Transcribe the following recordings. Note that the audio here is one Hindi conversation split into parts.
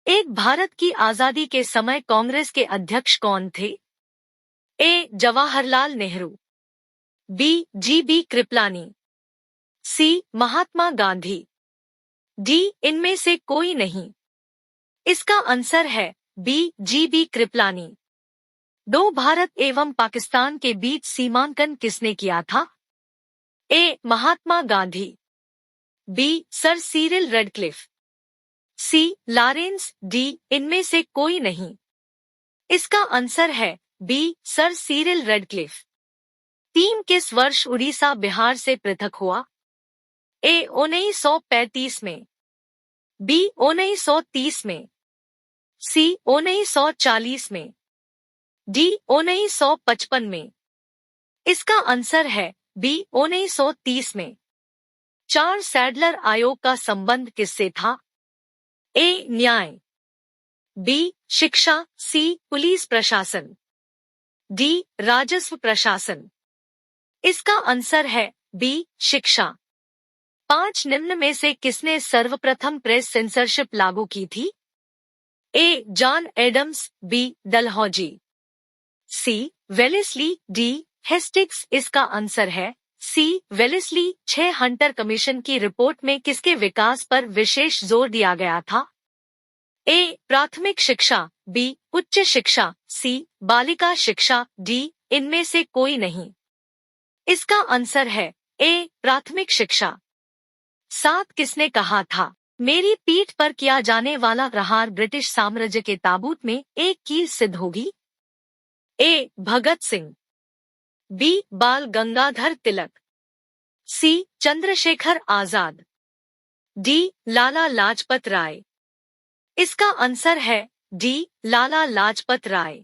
एक भारत की आजादी के समय कांग्रेस के अध्यक्ष कौन थे? ए. जवाहरलाल नेहरू, बी. जी.बी. कृपलानी, सी. महात्मा गांधी, डी. इनमें से कोई नहीं। इसका आंसर है बी. जी.बी. कृपलानी। दो भारत एवं पाकिस्तान के बीच सीमांकन किसने किया था? ए. Mahatma Gandhi, B. Sir Cyril Radcliffe, सी. Lawrence, D. इनमें से कोई नहीं। इसका आंसर है B. Sir Cyril Radcliffe. Team किस वर्ष उड़ीसा बिहार से पृथक हुआ? ए. 1935 में, बी. 1930 में, सी. 1940 में, डी. 1955 में। इसका आंसर है बी. 1930 में। चार सैडलर आयोग का संबंध किससे था? ए. न्याय, बी. शिक्षा, सी. पुलिस प्रशासन, डी. राजस्व प्रशासन। इसका आंसर है बी. शिक्षा। 5 निम्न में से किसने सर्वप्रथम प्रेस सेंसरशिप लागू की थी? A. John Adams, B. Dalhousie, C. Wellesley, D. Hastings. इसका आंसर है सी. वेलेस्ली। 6 हंटर कमीशन की रिपोर्ट में किसके विकास पर विशेष जोर दिया गया था? ए. प्राथमिक शिक्षा, बी. उच्च शिक्षा, सी. बालिका शिक्षा, डी. इनमें से कोई नहीं। इसका आंसर है ए. प्राथमिक शिक्षा। 7 किसने कहा था, मेरी पीठ पर किया जाने वाला प्रहार ब्रिटिश साम्राज्य के ताबूत में एक कील सिद्ध होगी? ए. भगत सिंह, बी. बाल गंगाधर तिलक, सी. चंद्रशेखर आजाद, डी. लाला लाजपत राय। इसका आंसर है डी. लाला लाजपत राय।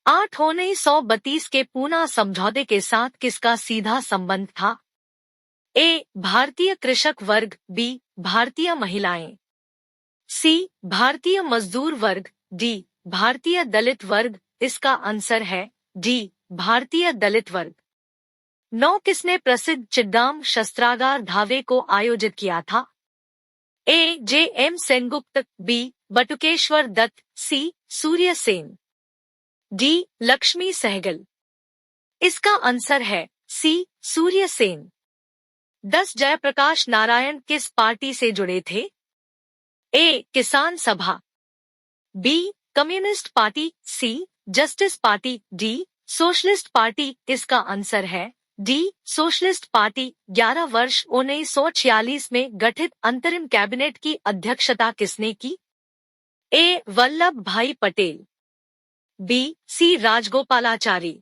8 1932 के पूना समझौते के साथ किसका सीधा संबंध था? ए. भारतीय कृषक वर्ग, बी. भारतीय महिलाएं, सी. भारतीय मजदूर वर्ग, डी. भारतीय दलित वर्ग। इसका आंसर है डी. भारतीय दलित वर्ग। 9 किसने प्रसिद्ध चिट्टागोंग शस्त्रागार धावे को आयोजित किया था? ए. जे. एम. सेनगुप्त, बी. बटुकेश्वर दत्त, सी. सूर्य सेन, डी. लक्ष्मी सहगल। इसका आंसर है सी. सूर्य सेन। 10 जयप्रकाश नारायण किस पार्टी से जुड़े थे? A. Kisan Sabha, B. Communist party, C. Justice party, D. Socialist party. इसका आंसर है डी. Socialist party. 11 वर्ष 1946 में गठित अंतरिम कैबिनेट की अध्यक्षता किसने की? ए. वल्लभ भाई पटेल, बी. सी. राजगोपालाचारी,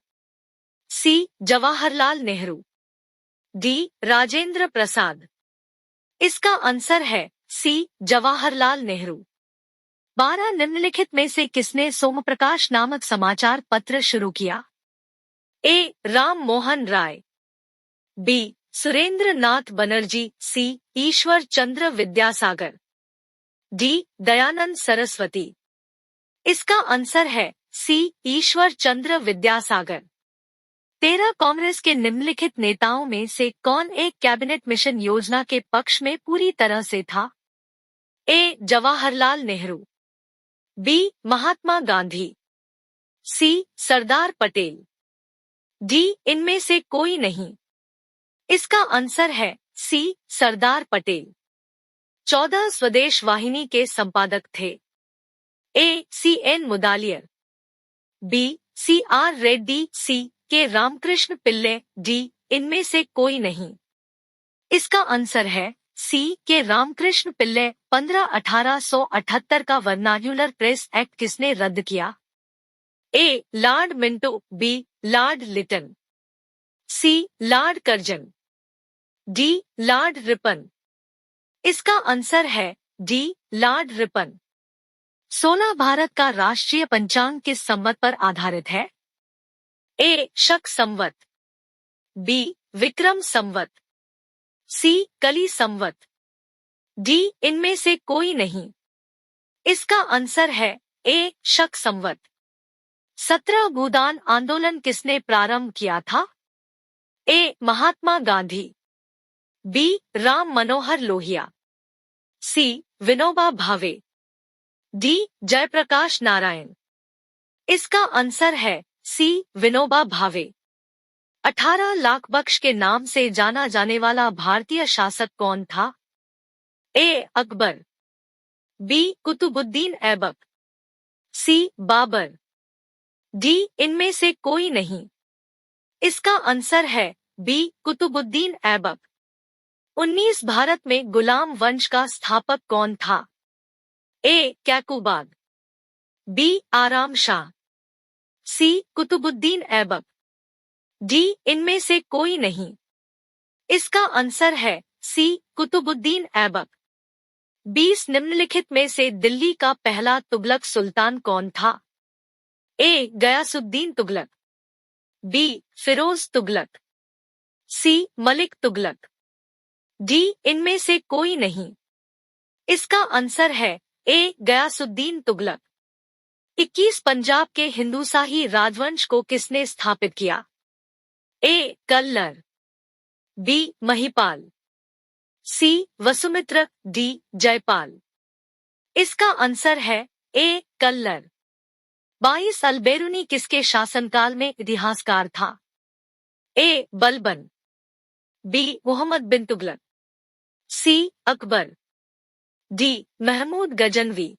सी. जवाहरलाल नेहरू, डी. राजेंद्र प्रसाद। इसका आंसर है सी. जवाहरलाल नेहरू। 12 निम्नलिखित में से किसने सोमप्रकाश नामक समाचार पत्र शुरू किया? ए. राम मोहन राय, बी. सुरेंद्र नाथ बनर्जी, सी. ईश्वर चंद्र विद्यासागर, डी. दयानंद सरस्वती। इसका आंसर है सी. ईश्वर चंद्र विद्यासागर। 13 कांग्रेस के निम्नलिखित नेताओं में से कौन एक कैबिनेट मिशन योजना के पक्ष में पूरी तरह से था? ए. जवाहरलाल नेहरू, बी. महात्मा गांधी, सी. सरदार पटेल, डी. इनमें से कोई नहीं। इसका आंसर है सी. सरदार पटेल। 14 स्वदेश वाहिनी के संपादक थे? A. C. N. Mudaliar, B. C. R. Reddy, C. K. Ramakrishna Pillai, D. इनमें से कोई नहीं। इसका आंसर है सी. के. रामकृष्ण पिल्ले। 1878 का वर्नाक्युलर प्रेस एक्ट किसने रद्द किया? A. Lord Minto, B. Lord Lytton, C. Lord Curzon, D. Lord Ripon. इसका आंसर है डी. Lord Ripon. 16 भारत का राष्ट्रीय पंचांग किस संवत पर आधारित है? ए. शक संवत, बी. विक्रम संवत, सी. कली संवत, डी. इनमें से कोई नहीं। इसका आंसर है ए. शक संवत। 17 भूदान आंदोलन किसने प्रारंभ किया था? ए. महात्मा गांधी, बी. राम मनोहर लोहिया, सी. विनोबा भावे, डी जयप्रकाश नारायण। इसका आंसर है सी विनोबा भावे। 18 लाख बख्श के नाम से जाना जाने वाला भारतीय शासक कौन था? ए अकबर, बी कुतुबुद्दीन ऐबक, सी बाबर, डी इनमें से कोई नहीं। इसका आंसर है बी कुतुबुद्दीन ऐबक। 19 भारत में गुलाम वंश का स्थापक कौन था? ए कैकुबाद, बी आराम शाह, सी कुतुबुद्दीन ऐबक, डी इनमें से कोई नहीं। इसका आंसर है सी कुतुबुद्दीन ऐबक। 20 निम्नलिखित में से दिल्ली का पहला तुगलक सुल्तान कौन था? ए गयासुद्दीन तुगलक, बी फिरोज तुगलक, सी मलिक तुगलक, डी इनमें से कोई नहीं। इसका आंसर है ए गयासुद्दीन तुगलक। 21 पंजाब के हिंदुशाही राजवंश को किसने स्थापित किया? ए कल्लर, बी महिपाल, सी वसुमित्र, डी जयपाल। इसका आंसर है ए कल्लर। 22 अलबेरुनी किसके शासनकाल में इतिहासकार था? ए बलबन, बी मोहम्मद बिन तुगलक, सी अकबर, डी महमूद गजनवी।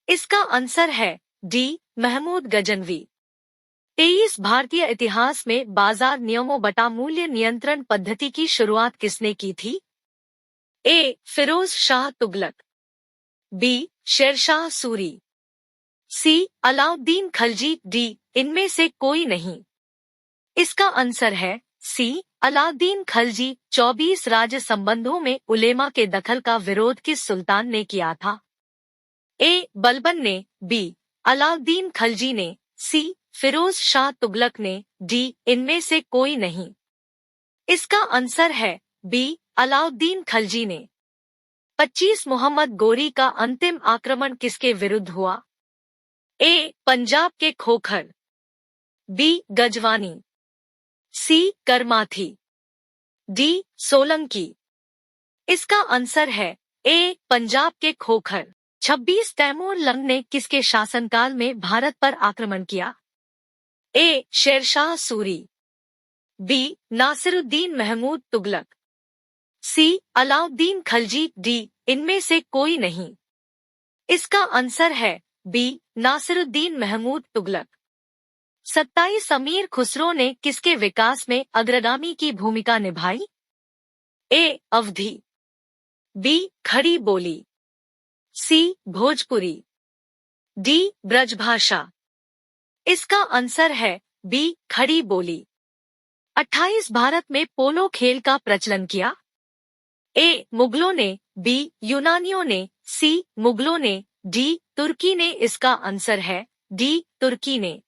इसका आंसर है डी महमूद गजनवी। 23 भारतीय इतिहास में बाजार नियमों बटा मूल्य नियंत्रण पद्धति की शुरुआत किसने की थी? ए फिरोज शाह तुगलक, बी शेरशाह सूरी, सी अलाउद्दीन खलजी, डी इनमें से कोई नहीं। इसका आंसर है सी अलाउद्दीन खलजी। 24 राज्य संबंधों में उलेमा के दखल का विरोध किस सुल्तान ने किया था? ए बलबन ने, बी अलाउद्दीन खलजी ने, सी फिरोज शाह तुगलक ने, डी इनमें से कोई नहीं। इसका आंसर है बी अलाउद्दीन खलजी ने। 25 मोहम्मद गोरी का अंतिम आक्रमण किसके विरुद्ध हुआ? ए पंजाब के खोखर, बी गजवानी, सी करमाथी, डी सोलंकी। इसका आंसर है ए पंजाब के खोखर। 26 तैमूर लंग ने किसके शासनकाल में भारत पर आक्रमण किया? ए शेरशाह सूरी, बी नासिरुद्दीन महमूद तुगलक, सी अलाउद्दीन खलजी, डी इनमें से कोई नहीं। इसका आंसर है बी नासिरुद्दीन महमूद तुगलक। 27 अमीर खुसरो ने किसके विकास में अग्रगामी की भूमिका निभाई? ए अवधी, बी खड़ी बोली, सी भोजपुरी, डी ब्रजभाषा। इसका आंसर है बी खड़ी बोली। 28 भारत में पोलो खेल का प्रचलन किया? ए मुगलों ने, बी यूनानियों ने, सी मुगलों ने, डी तुर्की ने। इसका आंसर है डी तुर्की ने।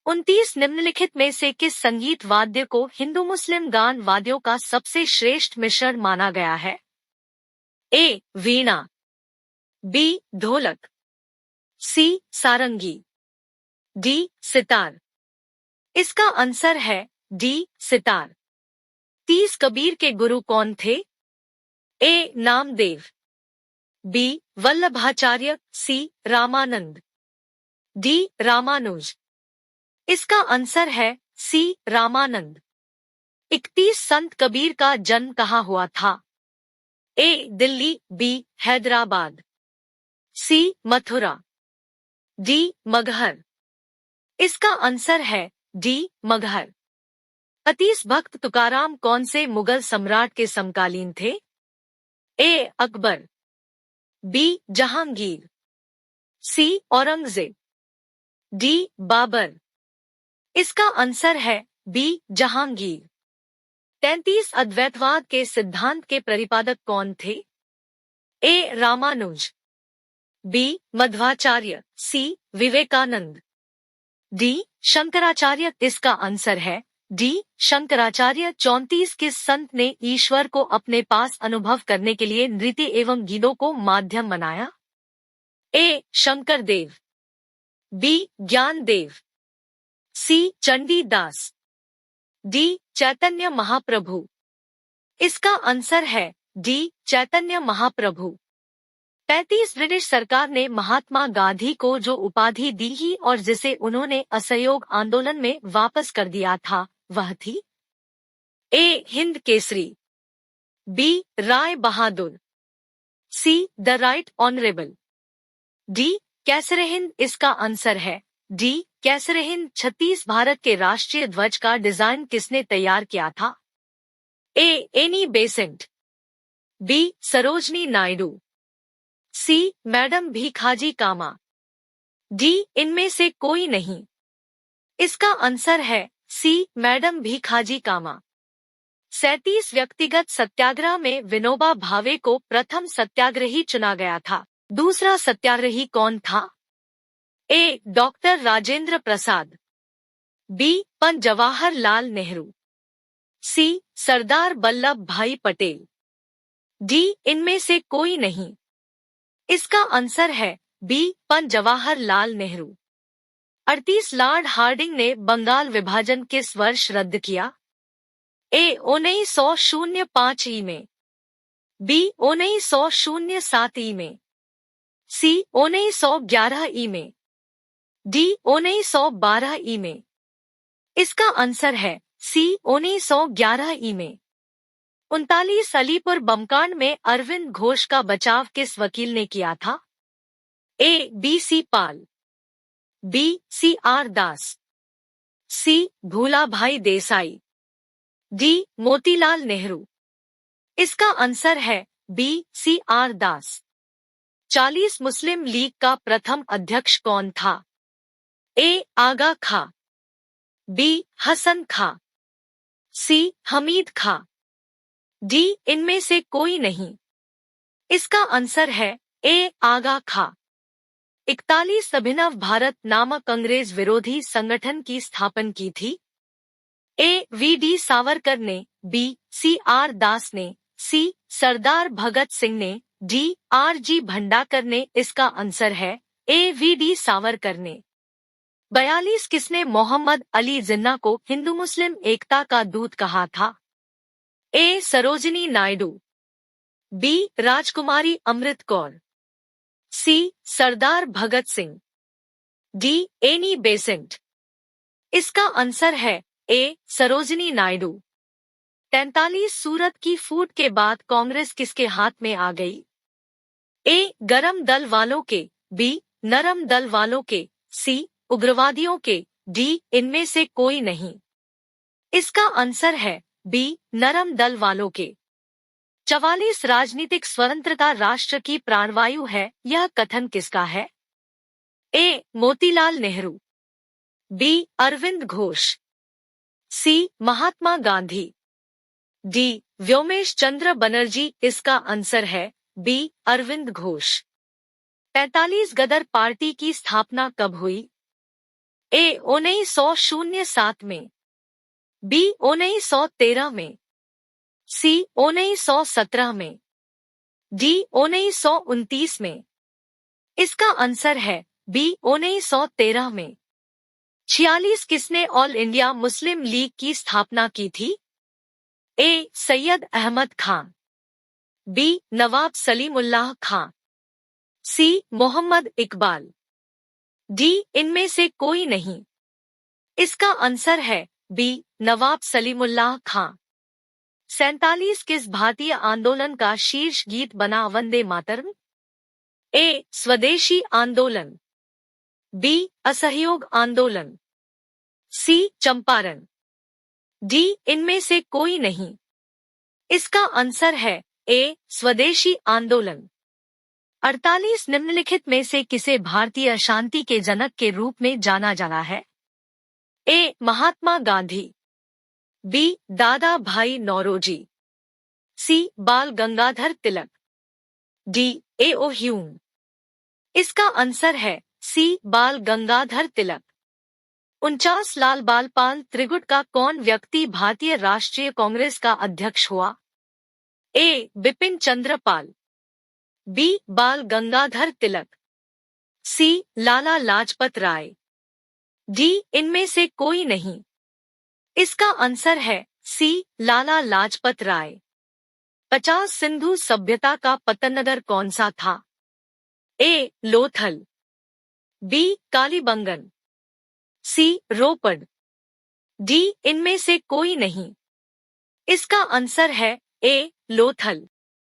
29 निम्नलिखित में से किस संगीत वाद्य को हिंदू मुस्लिम गान वाद्यों का सबसे श्रेष्ठ मिश्रण माना गया है? ए वीणा, बी ढोलक, सी सारंगी, डी सितार। इसका आंसर है डी सितार। 30 कबीर के गुरु कौन थे? ए नामदेव, बी वल्लभाचार्य, सी रामानंद, डी रामानुज। इसका आंसर है सी रामानंद। 31 संत कबीर का जन्म कहाँ हुआ था? ए दिल्ली, बी हैदराबाद, सी मथुरा, डी मगहर। इसका आंसर है डी मगहर। अतीस भक्त तुकाराम कौन से मुगल सम्राट के समकालीन थे? ए अकबर, बी जहांगीर, सी औरंगजेब, डी बाबर। इसका आंसर है बी जहांगीर। 33 अद्वैतवाद के सिद्धांत के प्रतिपादक कौन थे? ए रामानुज, बी मध्वाचार्य, सी विवेकानंद, डी शंकराचार्य। इसका आंसर है डी शंकराचार्य। 34 किस संत ने ईश्वर को अपने पास अनुभव करने के लिए नृत्य एवं गीतों को माध्यम बनाया? ए शंकरदेव, बी ज्ञानदेव, सी चंडीदास, डी चैतन्य महाप्रभु। इसका आंसर है डी चैतन्य महाप्रभु। 35 ब्रिटिश सरकार ने महात्मा गांधी को जो उपाधि दी ही और जिसे उन्होंने असहयोग आंदोलन में वापस कर दिया था वह थी A. Hind Kesari, B. Rai Bahadur, C. The right honourable, D. Kaiser Hind. इसका आंसर है डी. कैसर हिंद। 36 भारत के राष्ट्रीय ध्वज का डिजाइन किसने तैयार किया था? A. Annie Besant, B. Sarojini Naidu, C. Madam Bhikaiji Cama, D. इनमें से कोई नहीं। इसका आंसर है सी. मैडम भीखाजी कामा। 37 व्यक्तिगत सत्याग्रह में विनोबा भावे को प्रथम सत्याग्रही चुना गया था। दूसरा सत्याग्रही कौन था? ए. Doctor Rajendra Prasad, B. पंडित जवाहरलाल नेहरू, सी. सरदार वल्लभ भाई पटेल, डी. इनमें से कोई नहीं। इसका आंसर है B. Pandit Jawaharlal Nehru. 38 Lord Hardinge ने बंगाल विभाजन किस वर्ष रद्द किया? ए. 1905 ई में, बी. 1907 ई में, सी. 1911 ई में, डी. 1912 ई में। इसका आंसर है सी. 1911 ई में। 39 अलीपुर बमकांड में अरविंद घोष का बचाव किस वकील ने किया था? A. B. C. Pal, B. C. R. Das, C. Bhulabhai Desai, D. Motilal Nehru. इसका आंसर है B. C. R. Das. 40 Muslim League का प्रथम अध्यक्ष कौन था? A. Aga Khan, B. Hasan Khan, C. Hamid Khan, D. इनमें से कोई नहीं। इसका आंसर है ए. आगा खां। 41 अभिनव भारत नामक अंग्रेज विरोधी संगठन की स्थापना की थी? ए. वी. डी. सावरकर ने, बी. सी. आर. दास ने, सी. सरदार भगत सिंह ने, डी. आर. जी. भंडाकर ने। इसका आंसर है ए. वी. डी. सावरकर ने। 42 किसने मोहम्मद अली जिन्ना को हिंदू मुस्लिम एकता का दूत कहा था? ए. सरोजिनी नायडू, बी. राजकुमारी अमृत कौर, सी. सरदार Bhagat Singh, D. Annie Besant. इसका आंसर है ए. सरोजिनी नायडू। 43 सूरत की फूट के बाद कांग्रेस किसके हाथ में आ गई? ए. गरम दल वालों के, बी. नरम दल वालों के, सी. उग्रवादियों के, डी. इनमें से कोई नहीं। इसका आंसर है बी. नरम दल वालों के। 44 राजनीतिक स्वतंत्रता राष्ट्र की प्राणवायु है, यह कथन किसका है? ए. मोतीलाल नेहरू, बी. अरविंद घोष, सी. महात्मा गांधी, डी. व्योमेश चंद्र बनर्जी। इसका आंसर है बी. अरविंद घोष। 45 गदर पार्टी की स्थापना कब हुई? ए. 1907 में, बी. 1913 में, सी. 1917 में, डी. 1929 में। इसका आंसर है बी. 1913 में। 46 किसने ऑल इंडिया मुस्लिम लीग की स्थापना की थी? ए. सैयद अहमद खां, बी. नवाब सलीमुल्लाह खां, सी. मोहम्मद इकबाल, डी. इनमें से कोई नहीं। इसका आंसर है बी. नवाब सलीमुल्लाह खां। 47 किस भारतीय आंदोलन का शीर्ष गीत बना वंदे मातरम? ए. स्वदेशी आंदोलन, बी. असहयोग आंदोलन, सी. चंपारण, डी. इनमें से कोई नहीं। इसका आंसर है ए. स्वदेशी आंदोलन। 48 निम्नलिखित में से किसे भारतीय शांति के जनक के रूप में जाना जाता है? ए. महात्मा गांधी, बी. दादा भाई नौरोजी, सी. बाल Gangadhar Tilak, D. A.O.. Hume. इसका आंसर है सी. बाल गंगाधर तिलक। 49 लाल बालपाल त्रिगुट का कौन व्यक्ति भारतीय राष्ट्रीय कांग्रेस का अध्यक्ष हुआ? ए. बिपिन चंद्र पाल, बी. बाल गंगाधर तिलक, सी. लाला लाजपत राय, डी. इनमें से कोई नहीं। इसका आंसर है सी. लाला लाजपत राय। 50 सिंधु सभ्यता का पतन नगर कौन सा था? ए. लोथल, बी. कालीबंगन, सी. रोपड़, डी. इनमें से कोई नहीं। इसका आंसर है ए. लोथल।